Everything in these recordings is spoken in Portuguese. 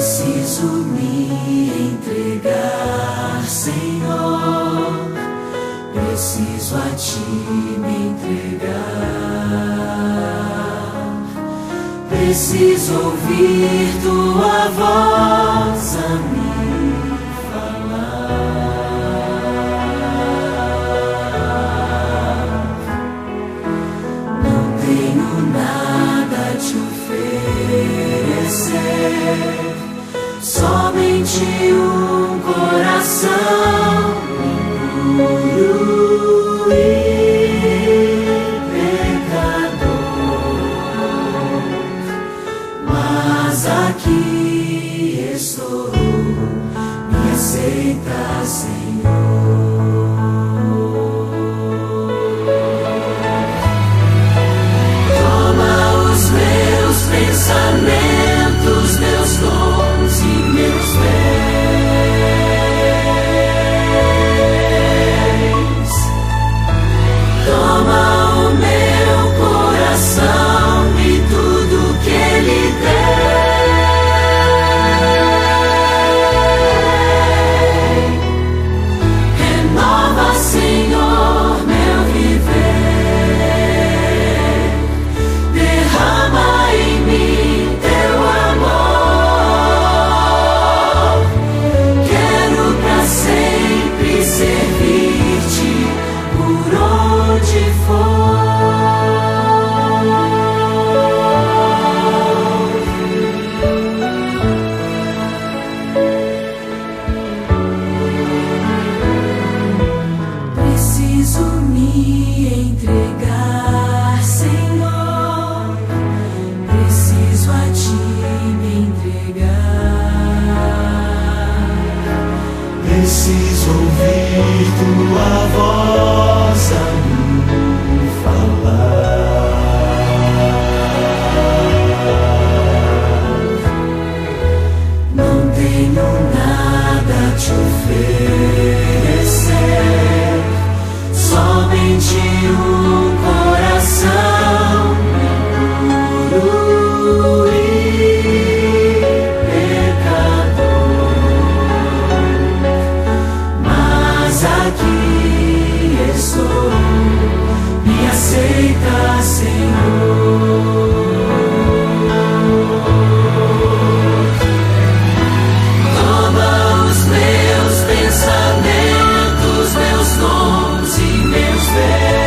Preciso me entregar, Senhor. Preciso a Ti me entregar. Preciso ouvir Tua voz a me falar. Não tenho nada a Te oferecer, somente um coração puro e pecador. Mas aqui estou, me aceita, Senhor. Toma os meus pensamentos, meus dons e meus bens. Toma o meu coração e tudo que Ele tem. Renova, Senhor, meu viver. Derrama em mim Teu amor. Quero pra sempre servir-Te por onde for. Preciso me entregar, Senhor. Preciso a Ti me entregar. Preciso ouvir Tua voz a me falar. Não tenho nada a Te oferecer, somente um coração puro e pecador. Mas aqui estou, me aceita, Senhor. Toma os meus pensamentos, meus dons e meus bens.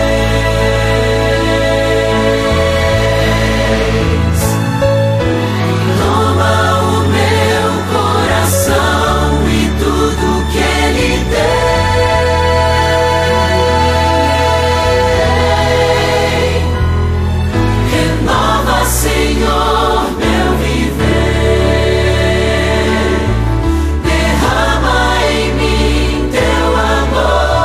Toma o meu coração e tudo que Ele tem. Renova, Senhor, meu viver. Derrama em mim Teu amor.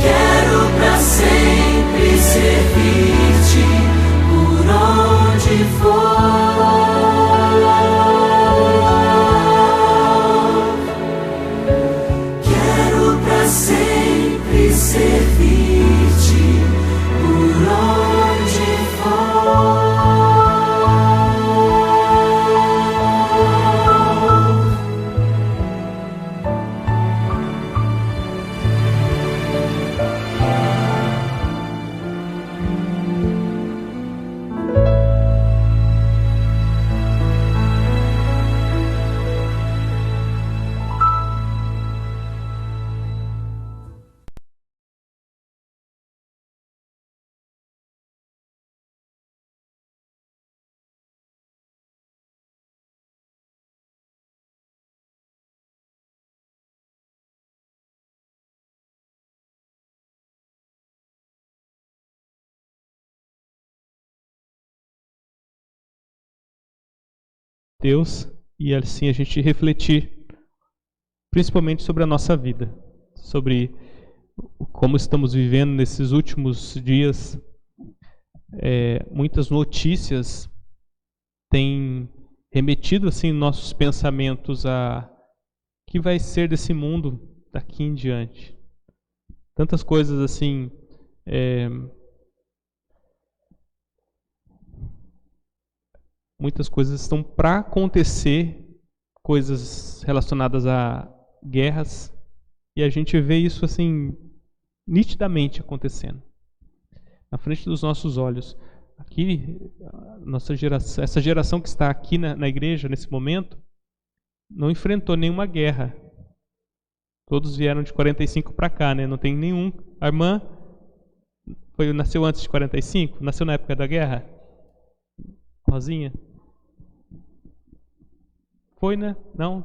Quero pra sempre servir-Te por onde for. Quero pra sempre servir-Te por onde for. Deus e assim a gente refletir principalmente sobre a nossa vida, sobre como estamos vivendo nesses últimos dias. Muitas notícias têm remetido assim nossos pensamentos a que vai ser desse mundo daqui em diante. Tantas coisas assim Muitas coisas estão para acontecer, coisas relacionadas a guerras, e a gente vê isso assim nitidamente acontecendo na frente dos nossos olhos. Aqui, essa geração que está aqui na igreja nesse momento, não enfrentou nenhuma guerra. Todos vieram de 45 para cá, né? Não tem nenhum. A irmã nasceu antes de 45? Nasceu na época da guerra? Rosinha? Foi, né? Não.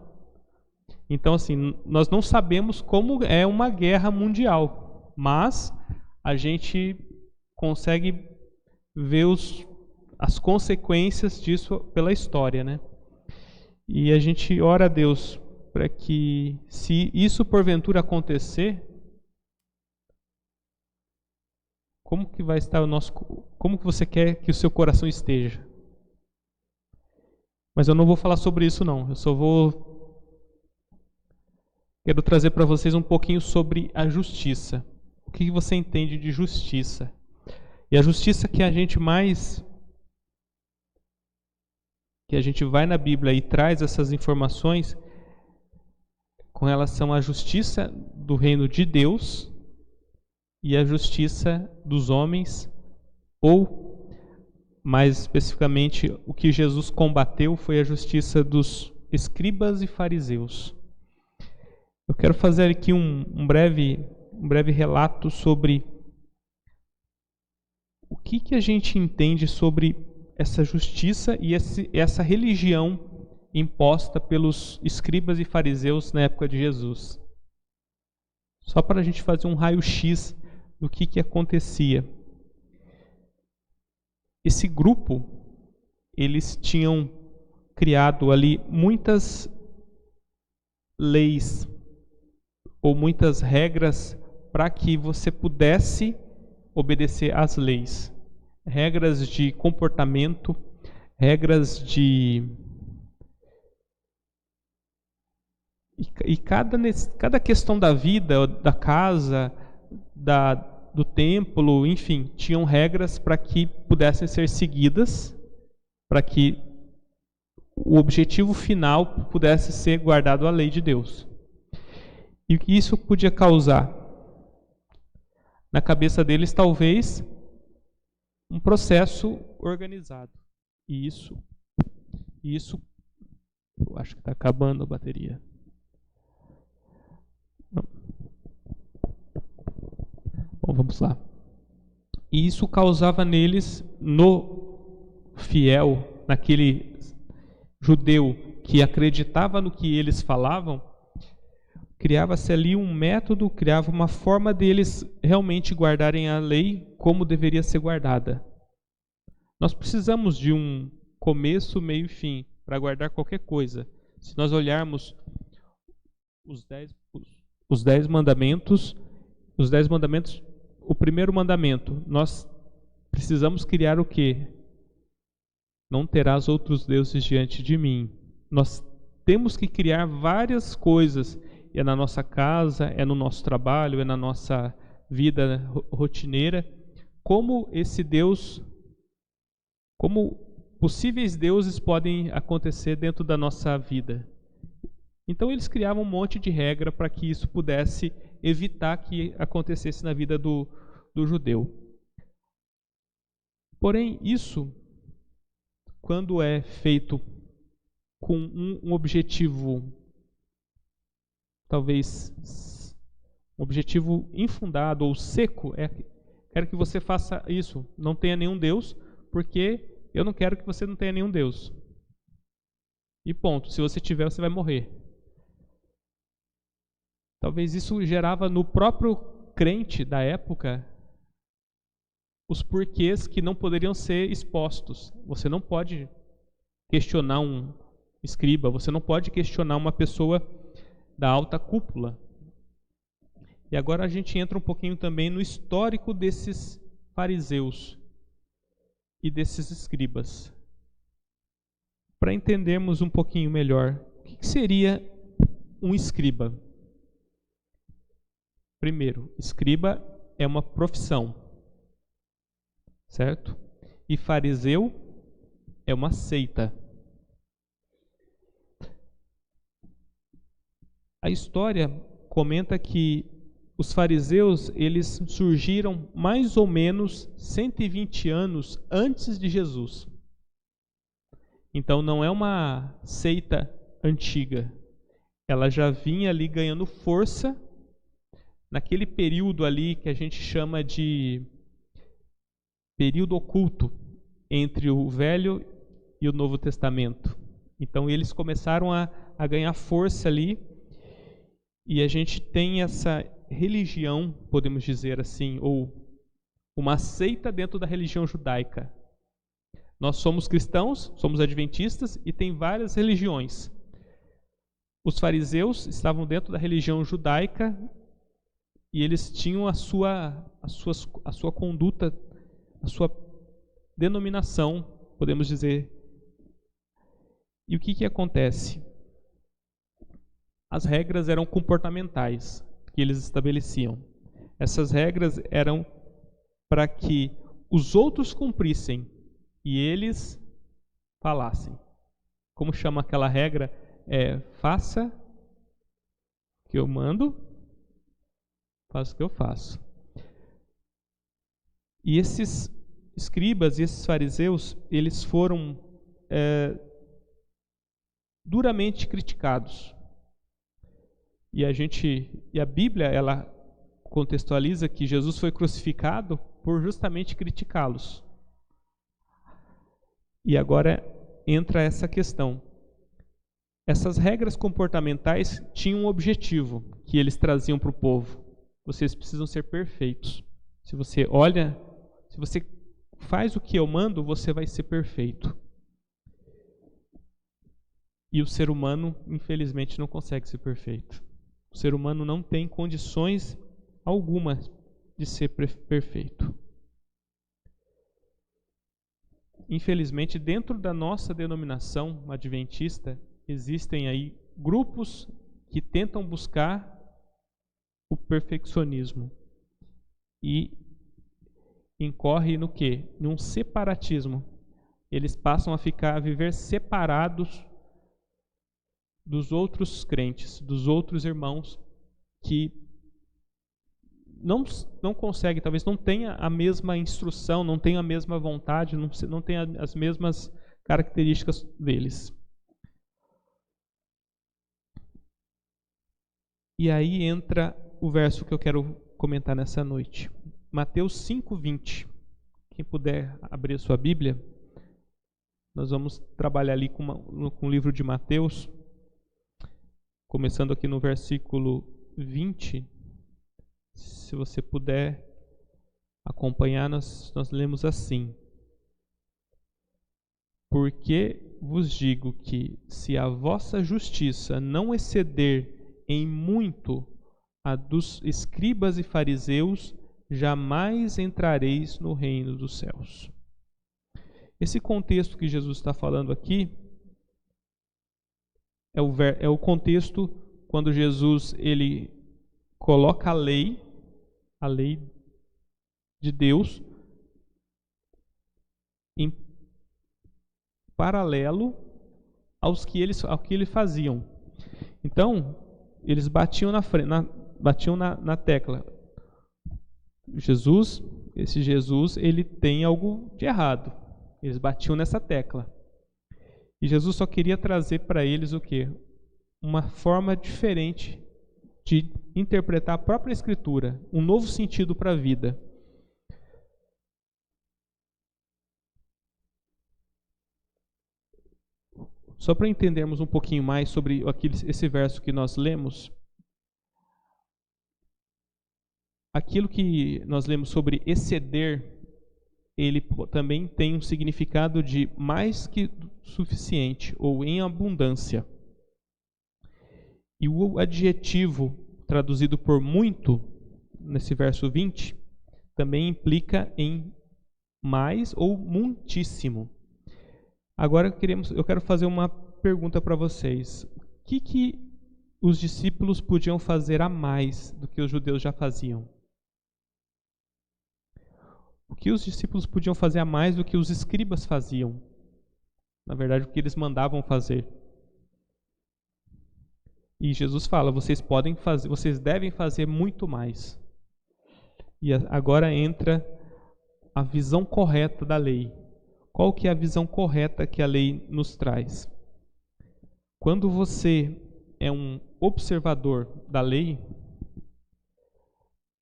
Então, assim, nós não sabemos como é uma guerra mundial, mas a gente consegue ver as consequências disso pela história, né? E a gente ora a Deus para que, se isso porventura acontecer, como que vai estar como que você quer que o seu coração esteja? Mas eu não vou falar sobre isso não, quero trazer para vocês um pouquinho sobre a justiça. O que você entende de justiça? E a justiça que a gente vai na Bíblia e traz essas informações com relação à justiça do reino de Deus e a justiça dos homens, ou mais especificamente o que Jesus combateu foi a justiça dos escribas e fariseus. Eu quero fazer aqui um breve relato sobre o que a gente entende sobre essa justiça e essa religião imposta pelos escribas e fariseus na época de Jesus. Só para a gente fazer um raio-x do que acontecia. Esse grupo, eles tinham criado ali muitas leis ou muitas regras para que você pudesse obedecer às leis. Regras de comportamento, regras de... E cada questão da vida, da casa, do templo, enfim, tinham regras para que pudessem ser seguidas, para que o objetivo final pudesse ser guardado a lei de Deus. E o que isso podia causar? Na cabeça deles, talvez, um processo organizado. E isso eu acho que está acabando a bateria. Bom, vamos lá. E isso causava neles, no fiel, naquele judeu que acreditava no que eles falavam, criava-se ali um método, criava uma forma deles realmente guardarem a lei como deveria ser guardada. Nós precisamos de um começo, meio e fim para guardar qualquer coisa. Se nós olharmos os 10 mandamentos, o primeiro mandamento, nós precisamos criar o quê? Não terás outros deuses diante de mim. Nós temos que criar várias coisas. É na nossa casa, é no nosso trabalho, é na nossa vida rotineira. Como esse Deus, como possíveis deuses podem acontecer dentro da nossa vida. Então eles criavam um monte de regra para que isso pudesse evitar que acontecesse na vida do judeu. Porém, isso, quando é feito com um objetivo, talvez um objetivo infundado ou seco, quero que você faça isso, não tenha nenhum Deus, porque eu não quero que você não tenha nenhum Deus. E ponto, se você tiver, você vai morrer. Talvez isso gerava no próprio crente da época os porquês que não poderiam ser expostos. Você não pode questionar um escriba, você não pode questionar uma pessoa da alta cúpula. E agora a gente entra um pouquinho também no histórico desses fariseus e desses escribas. Para entendermos um pouquinho melhor, o que seria um escriba? Primeiro, escriba é uma profissão, certo? E fariseu é uma seita. A história comenta que os fariseus, eles surgiram mais ou menos 120 anos antes de Jesus. Então não é uma seita antiga. Ela já vinha ali ganhando força naquele período ali que a gente chama de período oculto entre o Velho e o Novo Testamento. Então eles começaram a ganhar força ali, e a gente tem essa religião, podemos dizer assim, ou uma seita dentro da religião judaica. Nós somos cristãos, somos adventistas e tem várias religiões. Os fariseus estavam dentro da religião judaica e eles tinham a sua conduta, a sua denominação, podemos dizer. E o que acontece? As regras eram comportamentais que eles estabeleciam. Essas regras eram para que os outros cumprissem e eles falassem. Como chama aquela regra? Faça o que eu mando, faça o que eu faço. E esses escribas e esses fariseus, eles foram duramente criticados. E a Bíblia, ela contextualiza que Jesus foi crucificado por justamente criticá-los. E agora entra essa questão. Essas regras comportamentais tinham um objetivo que eles traziam para o povo. Vocês precisam ser perfeitos. Se você faz o que eu mando, você vai ser perfeito. E o ser humano, infelizmente, não consegue ser perfeito. O ser humano não tem condições alguma de ser perfeito. Infelizmente, dentro da nossa denominação adventista, existem aí grupos que tentam buscar o perfeccionismo e incorre no quê? Num separatismo. Eles passam a viver separados dos outros crentes, dos outros irmãos que não conseguem, talvez não tenha a mesma instrução, não tenha a mesma vontade, não tenha as mesmas características deles. E aí entra o verso que eu quero comentar nessa noite. Mateus 5:20. Quem puder abrir a sua Bíblia, nós vamos trabalhar ali com o livro de Mateus, começando aqui no versículo 20. Se você puder acompanhar, nós lemos assim: Porque vos digo que, se a vossa justiça não exceder em muito a dos escribas e fariseus, jamais entrareis no reino dos céus. Esse contexto que Jesus está falando aqui é o contexto quando Jesus ele coloca a lei de Deus em paralelo ao que eles faziam. Então, eles batiam na tecla. Esse Jesus, ele tem algo de errado. Eles batiam nessa tecla. E Jesus só queria trazer para eles o quê? Uma forma diferente de interpretar a própria Escritura, um novo sentido para a vida. Só para entendermos um pouquinho mais sobre esse verso que nós lemos, aquilo que nós lemos sobre exceder, ele também tem um significado de mais que suficiente ou em abundância. E o adjetivo traduzido por muito, nesse verso 20, também implica em mais ou muitíssimo. Agora eu quero fazer uma pergunta para vocês. O que os discípulos podiam fazer a mais do que os judeus já faziam? O que os discípulos podiam fazer a mais do que os escribas faziam? Na verdade, o que eles mandavam fazer. E Jesus fala, vocês devem fazer muito mais. E agora entra a visão correta da lei. Qual que é a visão correta que a lei nos traz? Quando você é um observador da lei,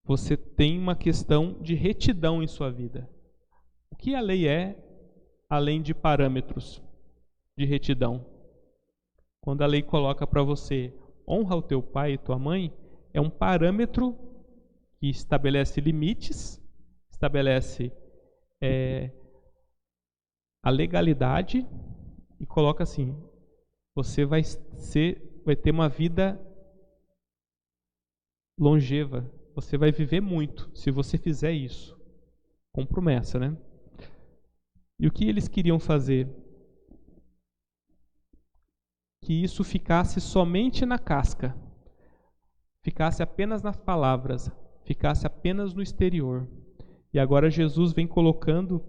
você tem uma questão de retidão em sua vida. O que a lei é, além de parâmetros de retidão? Quando a lei coloca para você, honra o teu pai e tua mãe, é um parâmetro que estabelece limites, estabelece a legalidade e coloca assim, você vai ter uma vida longeva, você vai viver muito se você fizer isso, com promessa, né? E o que eles queriam fazer? Que isso ficasse somente na casca, ficasse apenas nas palavras, ficasse apenas no exterior. E agora Jesus vem colocando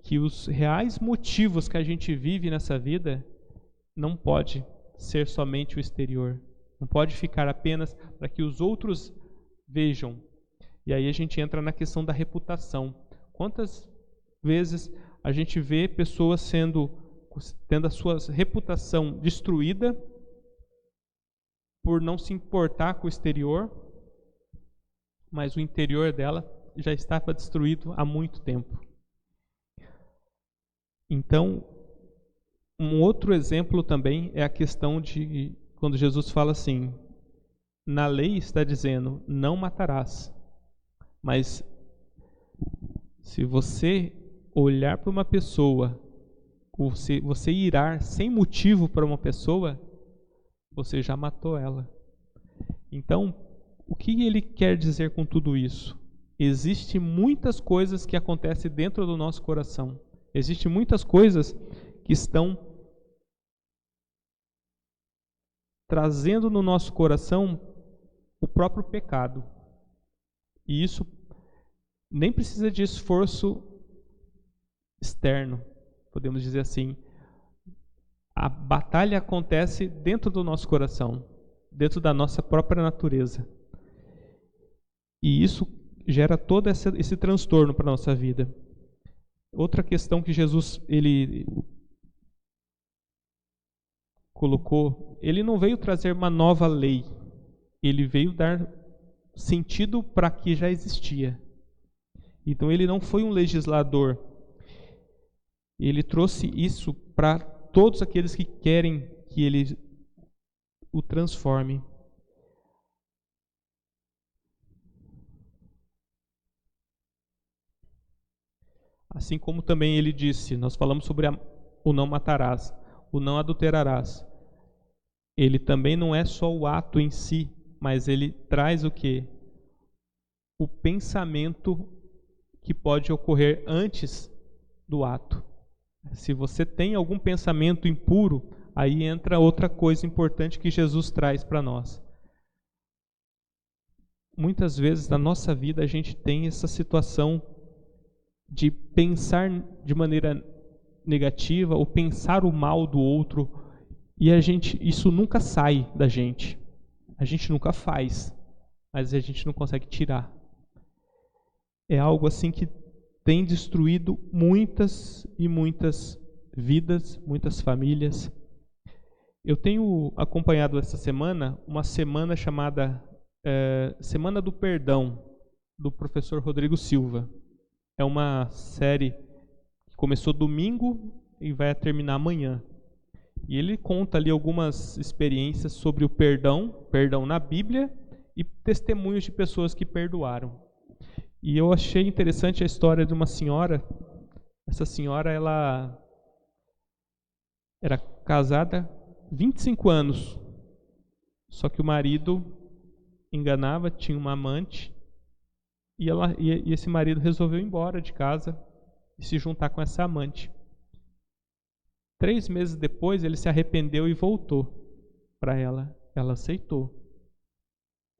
que os reais motivos que a gente vive nessa vida não pode ser somente o exterior. Não pode ficar apenas para que os outros vejam. E aí a gente entra na questão da reputação. Quantas vezes a gente vê pessoas tendo a sua reputação destruída por não se importar com o exterior, mas o interior dela já estava destruído há muito tempo. Então, um outro exemplo também é a questão de quando Jesus fala assim, na lei está dizendo, não matarás. Mas se você olhar para uma pessoa, você irar sem motivo para uma pessoa, você já matou ela. Então, o que ele quer dizer com tudo isso? Existem muitas coisas que acontecem dentro do nosso coração. Existem muitas coisas que estão trazendo no nosso coração o próprio pecado. E isso nem precisa de esforço externo, podemos dizer assim. A batalha acontece dentro do nosso coração, dentro da nossa própria natureza. E isso gera todo esse transtorno para a nossa vida. Outra questão que Jesus ele colocou, ele não veio trazer uma nova lei, ele veio dar sentido para que já existia. Então ele não foi um legislador, ele trouxe isso para todos aqueles que querem que ele o transforme. Assim como também ele disse, nós falamos sobre o não matarás, o não adulterarás. Ele também não é só o ato em si, mas ele traz o quê? O pensamento que pode ocorrer antes do ato. Se você tem algum pensamento impuro, aí entra outra coisa importante que Jesus traz para nós. Muitas vezes na nossa vida a gente tem essa situação de pensar de maneira negativa ou pensar o mal do outro, e isso nunca sai da gente. A gente nunca faz, mas a gente não consegue tirar. É algo assim que tem destruído muitas e muitas vidas, muitas famílias. Eu tenho acompanhado essa semana, uma semana chamada Semana do Perdão, do professor Rodrigo Silva. É uma série que começou domingo e vai terminar amanhã. E ele conta ali algumas experiências sobre o perdão na Bíblia e testemunhos de pessoas que perdoaram. E eu achei interessante a história de uma senhora. Essa senhora, ela era casada 25 anos. Só que o marido enganava, tinha uma amante. E esse marido resolveu ir embora de casa e se juntar com essa amante. 3 meses depois, ele se arrependeu e voltou para ela. Ela aceitou.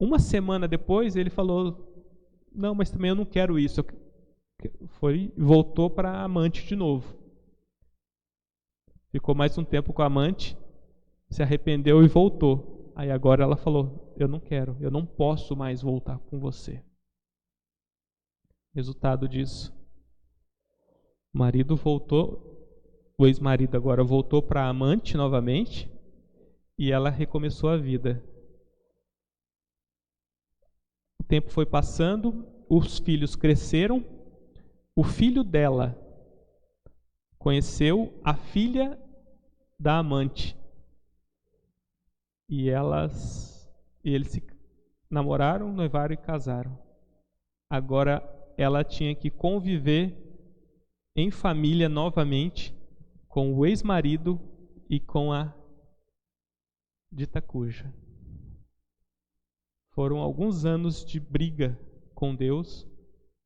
1 semana depois, ele falou, não, mas também eu não quero isso. Voltou para a amante de novo. ficou mais um tempo com a amante, se arrependeu e voltou. Aí agora ela falou, eu não quero, eu não posso mais voltar com você. Resultado disso, o marido voltou, o ex-marido agora voltou para a amante novamente e ela recomeçou a vida. O tempo foi passando, os filhos cresceram, o filho dela conheceu a filha da amante. E eles se namoraram, noivaram e casaram. Agora ela tinha que conviver em família novamente com o ex-marido e com a dita cuja. Foram alguns anos de briga com Deus,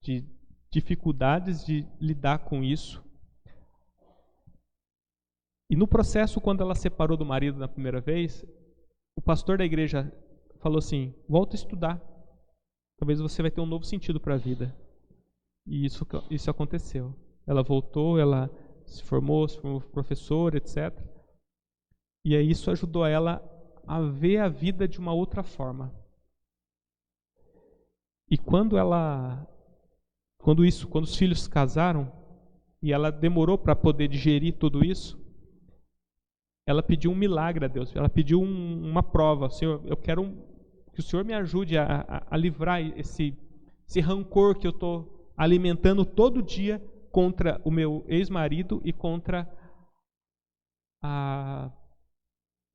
de dificuldades de lidar com isso. E no processo, quando ela separou do marido na primeira vez, o pastor da igreja falou assim, volta a estudar. Talvez você vai ter um novo sentido para a vida. E isso aconteceu. Ela voltou, ela se formou professora, etc. E aí isso ajudou ela a ver a vida de uma outra forma. E quando os filhos se casaram, e ela demorou para poder digerir tudo isso, ela pediu um milagre a Deus. Ela pediu uma prova. Senhor, eu quero que o Senhor me ajude a livrar esse rancor que eu estou alimentando todo dia contra o meu ex-marido e contra a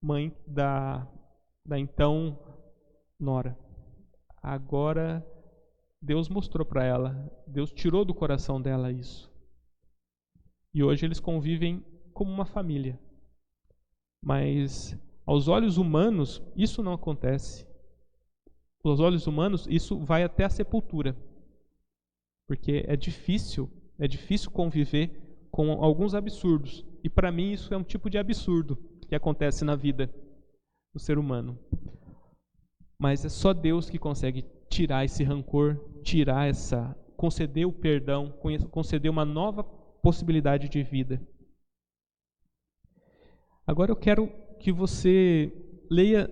mãe da então nora. Agora Deus mostrou para ela, Deus tirou do coração dela isso. E hoje eles convivem como uma família. Mas aos olhos humanos isso não acontece. Aos olhos humanos isso vai até a sepultura. Porque é difícil conviver com alguns absurdos. E para mim isso é um tipo de absurdo que acontece na vida do ser humano. Mas é só Deus que consegue tirar esse rancor, conceder o perdão, conceder uma nova possibilidade de vida. Agora eu quero que você leia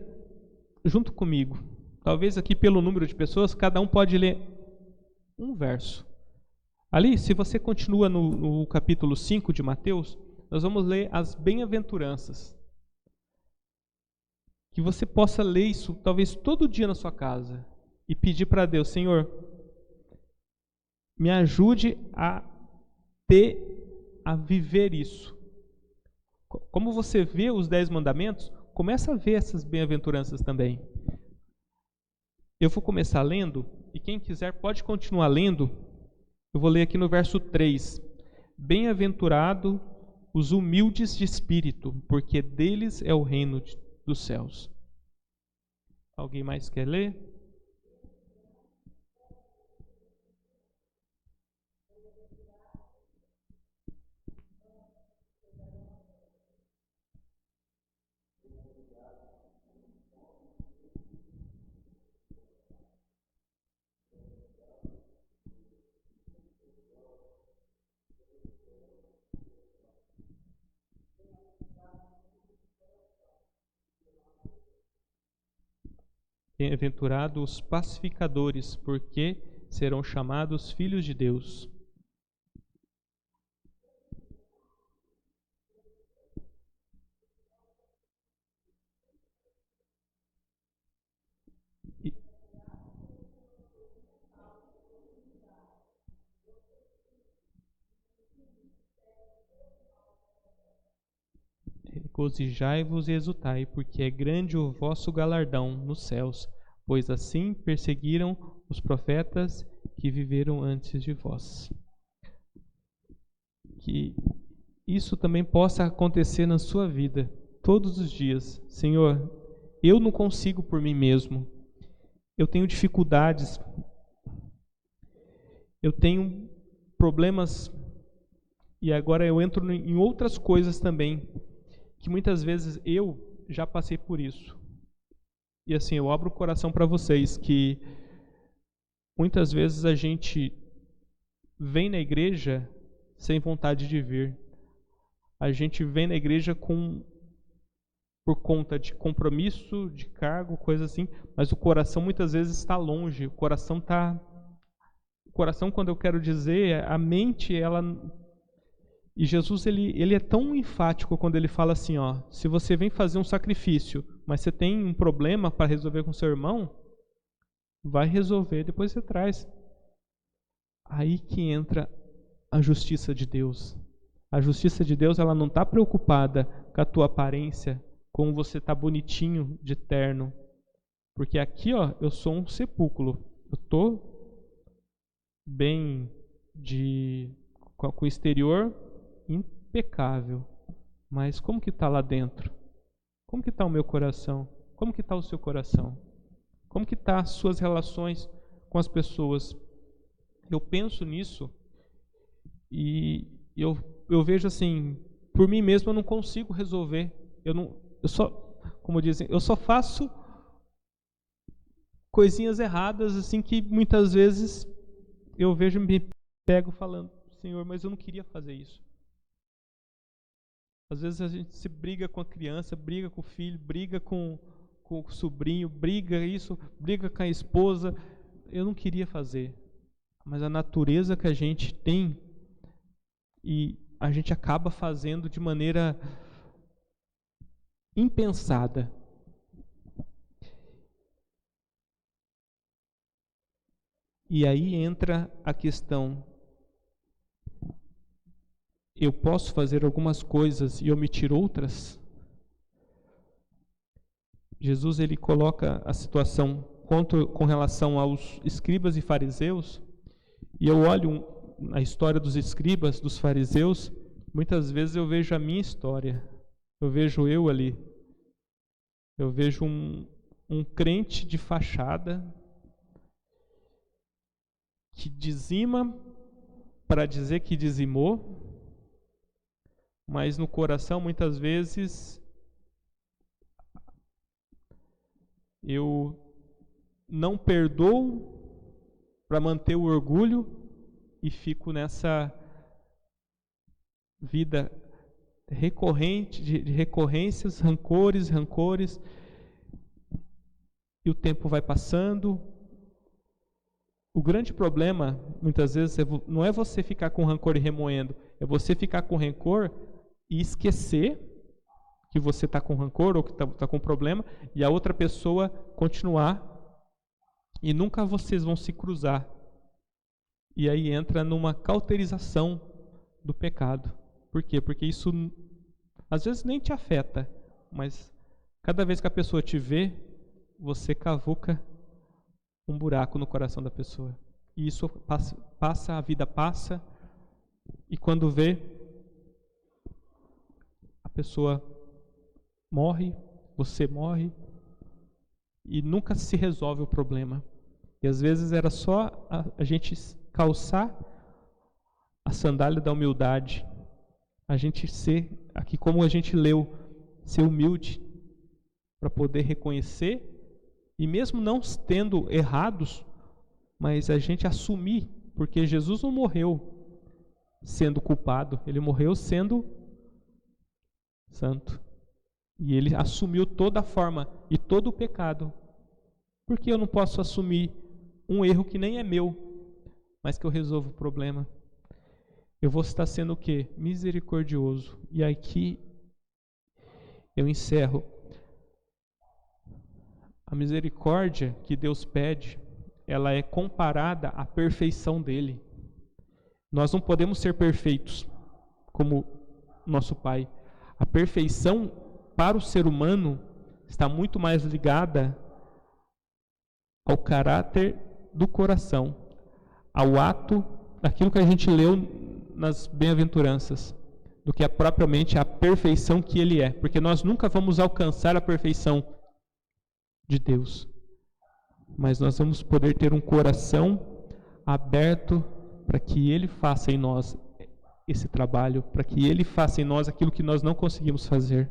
junto comigo. Talvez aqui pelo número de pessoas, cada um pode ler um verso. Ali, se você continua no capítulo 5 de Mateus, nós vamos ler as bem-aventuranças. Que você possa ler isso talvez todo dia na sua casa e pedir para Deus, Senhor, me ajude a viver isso. Como você vê os 10 mandamentos, começa a ver essas bem-aventuranças também. Eu vou começar lendo, e quem quiser pode continuar lendo. Eu vou ler aqui no verso 3. Bem-aventurado os humildes de espírito, porque deles é o reino dos céus. Alguém mais quer ler? Bem-aventurados os pacificadores, porque serão chamados filhos de Deus. Regozijai-vos e exultai, porque é grande o vosso galardão nos céus, pois assim perseguiram os profetas que viveram antes de vós. Que isso também possa acontecer na sua vida, todos os dias. Senhor, eu não consigo por mim mesmo. Eu tenho dificuldades. Eu tenho problemas. E agora eu entro em outras coisas também, que muitas vezes eu já passei por isso. E assim, eu abro o coração para vocês que muitas vezes a gente vem na igreja sem vontade de vir. A gente vem na igreja por conta de compromisso, de cargo, coisa assim, mas o coração muitas vezes está longe. O coração, quando eu quero dizer, a mente, ela... E Jesus, ele é tão enfático quando ele fala assim, ó, se você vem fazer um sacrifício, mas você tem um problema para resolver com seu irmão, vai resolver, depois você traz. Aí que entra a justiça de Deus. A justiça de Deus, ela não está preocupada com a tua aparência, como você está bonitinho de terno. Porque aqui, ó, eu sou um sepulcro. Eu estou bem com o exterior impecável. Mas como que está lá dentro? Como que está o meu coração? Como que está o seu coração? Como que está as suas relações com as pessoas? Eu penso nisso e eu vejo assim, por mim mesmo eu não consigo resolver. Como dizem, eu só faço coisinhas erradas assim que muitas vezes eu vejo e me pego falando, Senhor, mas eu não queria fazer isso. Às vezes a gente se briga com a criança, briga com o filho, briga com o sobrinho, briga com a esposa. Eu não queria fazer. Mas a natureza que a gente tem e a gente acaba fazendo de maneira impensada. E aí entra a questão: eu posso fazer algumas coisas e omitir outras? Jesus, ele coloca a situação com relação aos escribas e fariseus, e eu olho a história dos escribas, dos fariseus, muitas vezes eu vejo a minha história, eu vejo eu ali, eu vejo um crente de fachada, que dizima para dizer que dizimou, mas no coração muitas vezes eu não perdoo para manter o orgulho e fico nessa vida recorrente, de recorrências, rancores, e o tempo vai passando. O grande problema, muitas vezes, não é você ficar com rancor e remoendo, é você ficar com rancor e esquecer que você está com rancor ou que está com problema, e a outra pessoa continuar, e nunca vocês vão se cruzar. E aí entra numa cauterização do pecado. Por quê? Porque isso às vezes nem te afeta, mas cada vez que a pessoa te vê, você cavuca um buraco no coração da pessoa. E isso passa, a vida passa, e quando vê, a pessoa morre, você morre, e nunca se resolve o problema. E às vezes era só a gente calçar a sandália da humildade, a gente ser, aqui como a gente leu, ser humilde, para poder reconhecer, e mesmo não tendo errados, mas a gente assumir, porque Jesus não morreu sendo culpado, ele morreu sendo santo. E ele assumiu toda a forma e todo o pecado. Por que eu não posso assumir um erro que nem é meu, mas que eu resolvo o problema? Eu vou estar sendo o quê? Misericordioso. E aqui eu encerro. A misericórdia que Deus pede, ela é comparada à perfeição dele. Nós não podemos ser perfeitos como nosso Pai. A perfeição para o ser humano está muito mais ligada ao caráter do coração, ao ato, daquilo que a gente leu nas bem-aventuranças, do que propriamente a perfeição que Ele é, porque nós nunca vamos alcançar a perfeição de Deus, mas nós vamos poder ter um coração aberto para que Ele faça em nós esse trabalho, para que Ele faça em nós aquilo que nós não conseguimos fazer.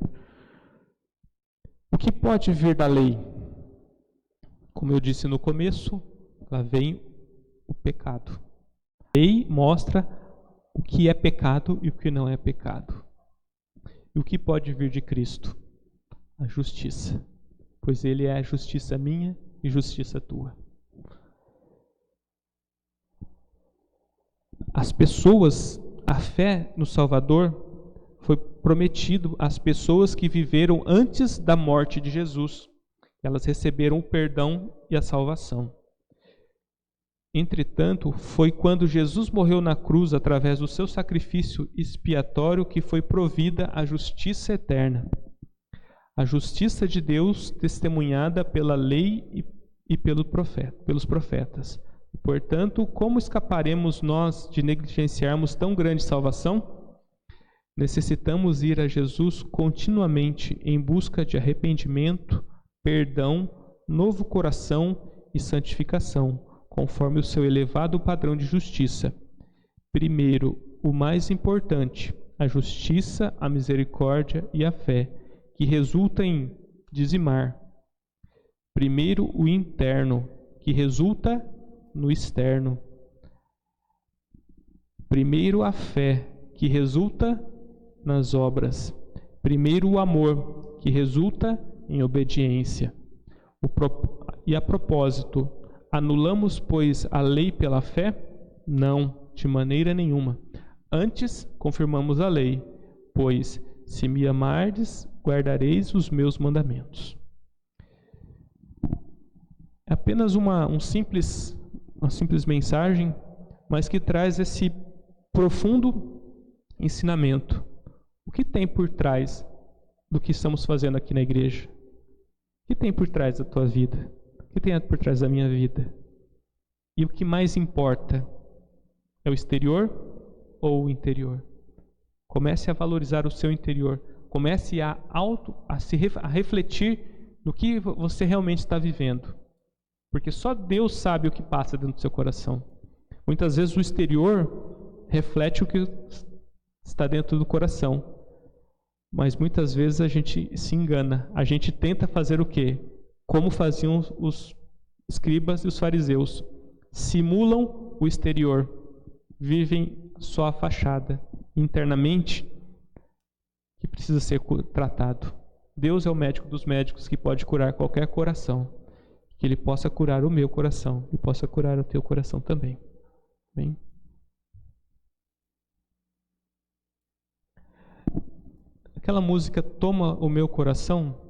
O que pode vir da lei? Como eu disse no começo, lá vem o pecado. A lei mostra o que é pecado e o que não é pecado. E o que pode vir de Cristo? A justiça, pois Ele é a justiça minha e justiça tua. As pessoas, a fé no Salvador foi prometido às pessoas que viveram antes da morte de Jesus. Elas receberam o perdão e a salvação. Entretanto, foi quando Jesus morreu na cruz, através do seu sacrifício expiatório, que foi provida a justiça eterna. A justiça de Deus testemunhada pela lei e pelos profetas. Portanto, como escaparemos nós de negligenciarmos tão grande salvação? Necessitamos ir a Jesus continuamente em busca de arrependimento, perdão, novo coração e santificação, conforme o seu elevado padrão de justiça. Primeiro, o mais importante, a justiça, a misericórdia e a fé, que resulta em dizimar. Primeiro, o interno, que resulta no externo. Primeiro, a fé, que resulta nas obras. Primeiro, o amor, que resulta em obediência. E a propósito, anulamos, pois, a lei pela fé? Não, de maneira nenhuma. Antes, confirmamos a lei, pois, se me amardes, guardareis os meus mandamentos. É apenas uma simples mensagem, mas que traz esse profundo ensinamento. O que tem por trás do que estamos fazendo aqui na igreja? O que tem por trás da tua vida? O que tem por trás da minha vida? E o que mais importa? É o exterior ou o interior? Comece a valorizar o seu interior. Comece a refletir no que você realmente está vivendo. Porque só Deus sabe o que passa dentro do seu coração. Muitas vezes o exterior reflete o que está dentro do coração. Mas muitas vezes a gente se engana. A gente tenta fazer o quê? Como faziam os escribas e os fariseus. Simulam o exterior. Vivem só a fachada. Internamente, que precisa ser tratado. Deus é o médico dos médicos que pode curar qualquer coração. Que Ele possa curar o meu coração e possa curar o teu coração também. Amém? Aquela música Toma o Meu Coração.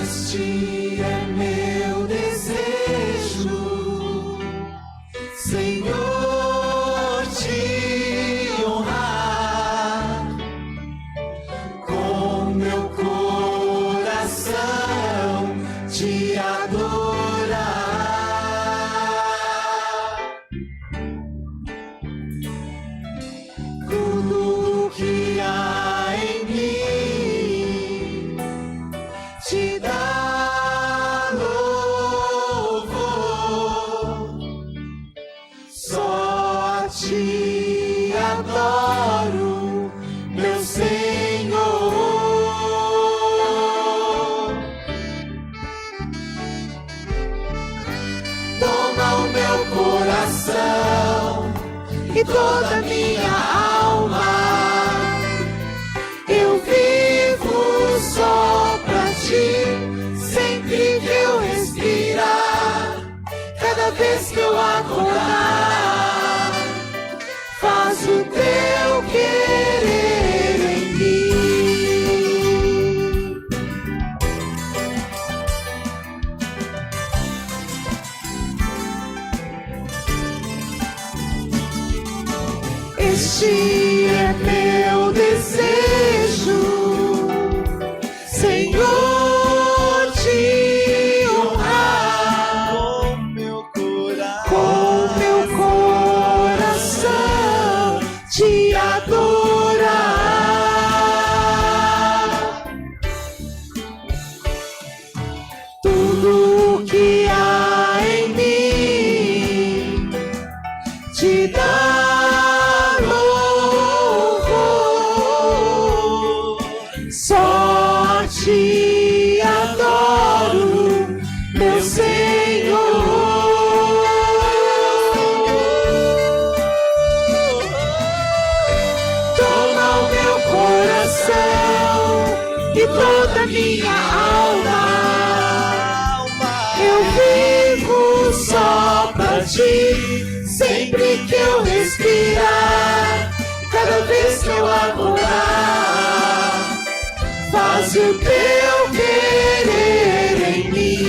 Este é meu desejo, Senhor, te honrar com meu coração, te adorar. Tudo que há em mim te dá louvor, só a ti adoro, meu Senhor. Toma o meu coração e toda a minha alma, eu vivo só pra ti, sempre que eu respirar, cada vez que eu acordar, faz o teu querer em mim. Este é meu desejo, Senhor, te honrar com meu coração, com meu coração, te adorar. Tudo que há em mim te dá louvor. Só te adoro, meu Senhor. Toma o meu coração e toda minha alma. Eu vivo só pra ti, sempre que eu respirar, cada vez que eu acordar. Faz o teu querer em mim,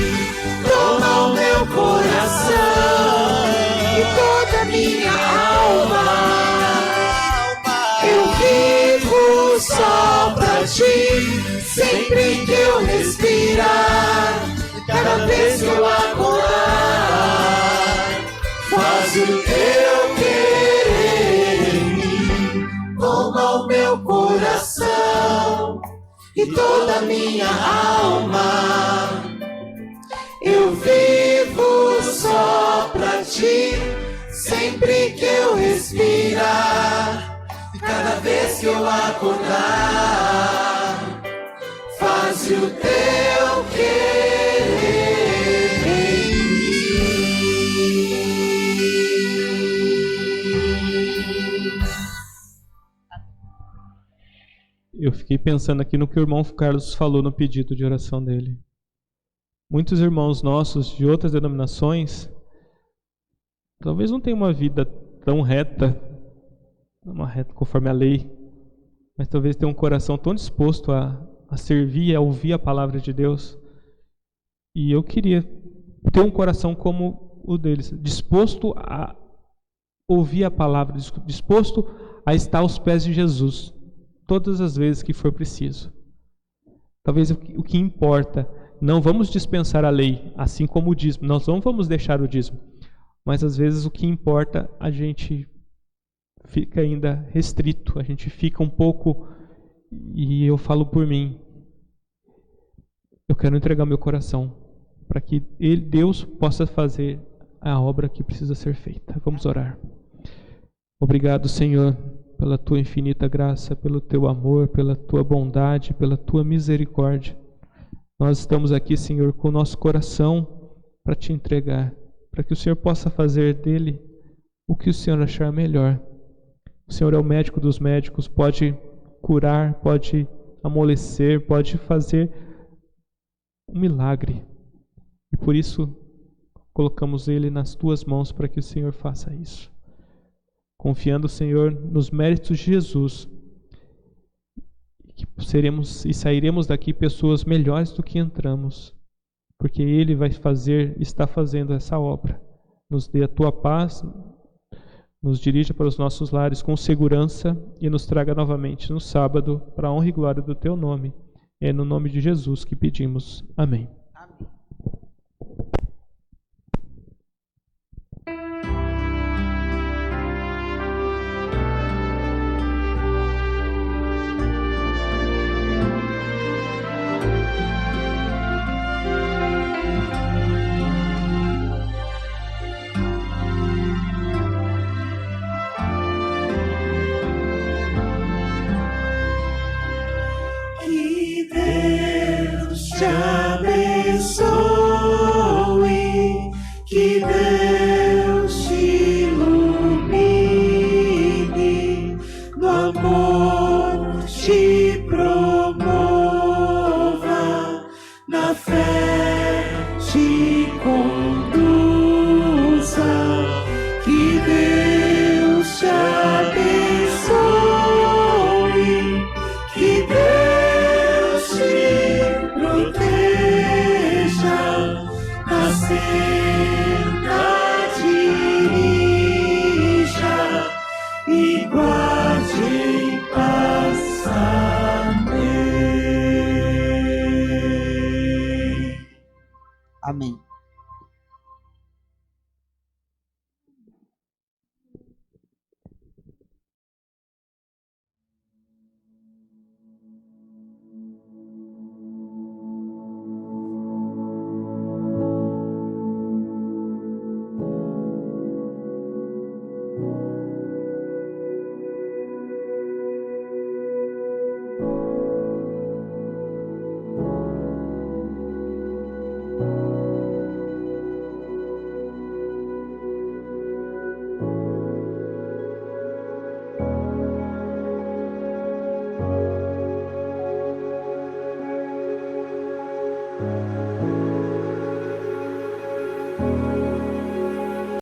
toma o meu coração e toda minha alma. Eu vivo só pra ti, sempre que eu respirar, cada vez que eu acordar. Faz o teu querer em mim, toma o meu coração e toda minha alma. Eu vivo só pra ti, sempre que eu respirar, e cada vez que eu acordar. Faz o teu querer em mim. Eu fiquei pensando aqui no que o irmão Carlos falou no pedido de oração dele. Muitos irmãos nossos de outras denominações talvez não tenham uma vida tão reta, conforme a lei, mas talvez tenham um coração tão disposto a servir, a ouvir a palavra de Deus. E eu queria ter um coração como o deles, disposto a ouvir a palavra, disposto a estar aos pés de Jesus todas as vezes que for preciso. Talvez o que importa, não vamos dispensar a lei, assim como o dízimo, nós não vamos deixar o dízimo, mas às vezes o que importa, a gente fica ainda restrito, a gente fica um pouco, e eu falo por mim, eu quero entregar meu coração para que Deus possa fazer a obra que precisa ser feita. Vamos orar. Obrigado, Senhor, pela tua infinita graça, pelo teu amor, pela tua bondade, pela tua misericórdia. Nós estamos aqui, Senhor, com o nosso coração para te entregar, para que o Senhor possa fazer dele o que o Senhor achar melhor. O Senhor é o médico dos médicos, pode curar, pode amolecer, pode fazer um milagre. E por isso colocamos ele nas tuas mãos para que o Senhor faça isso. Confiando, Senhor, nos méritos de Jesus, que seremos e sairemos daqui pessoas melhores do que entramos, porque Ele está fazendo essa obra. Nos dê a tua paz, nos dirija para os nossos lares com segurança e nos traga novamente no sábado para a honra e glória do teu nome. É no nome de Jesus que pedimos. Amém. Que Deus te abençoe. Amém.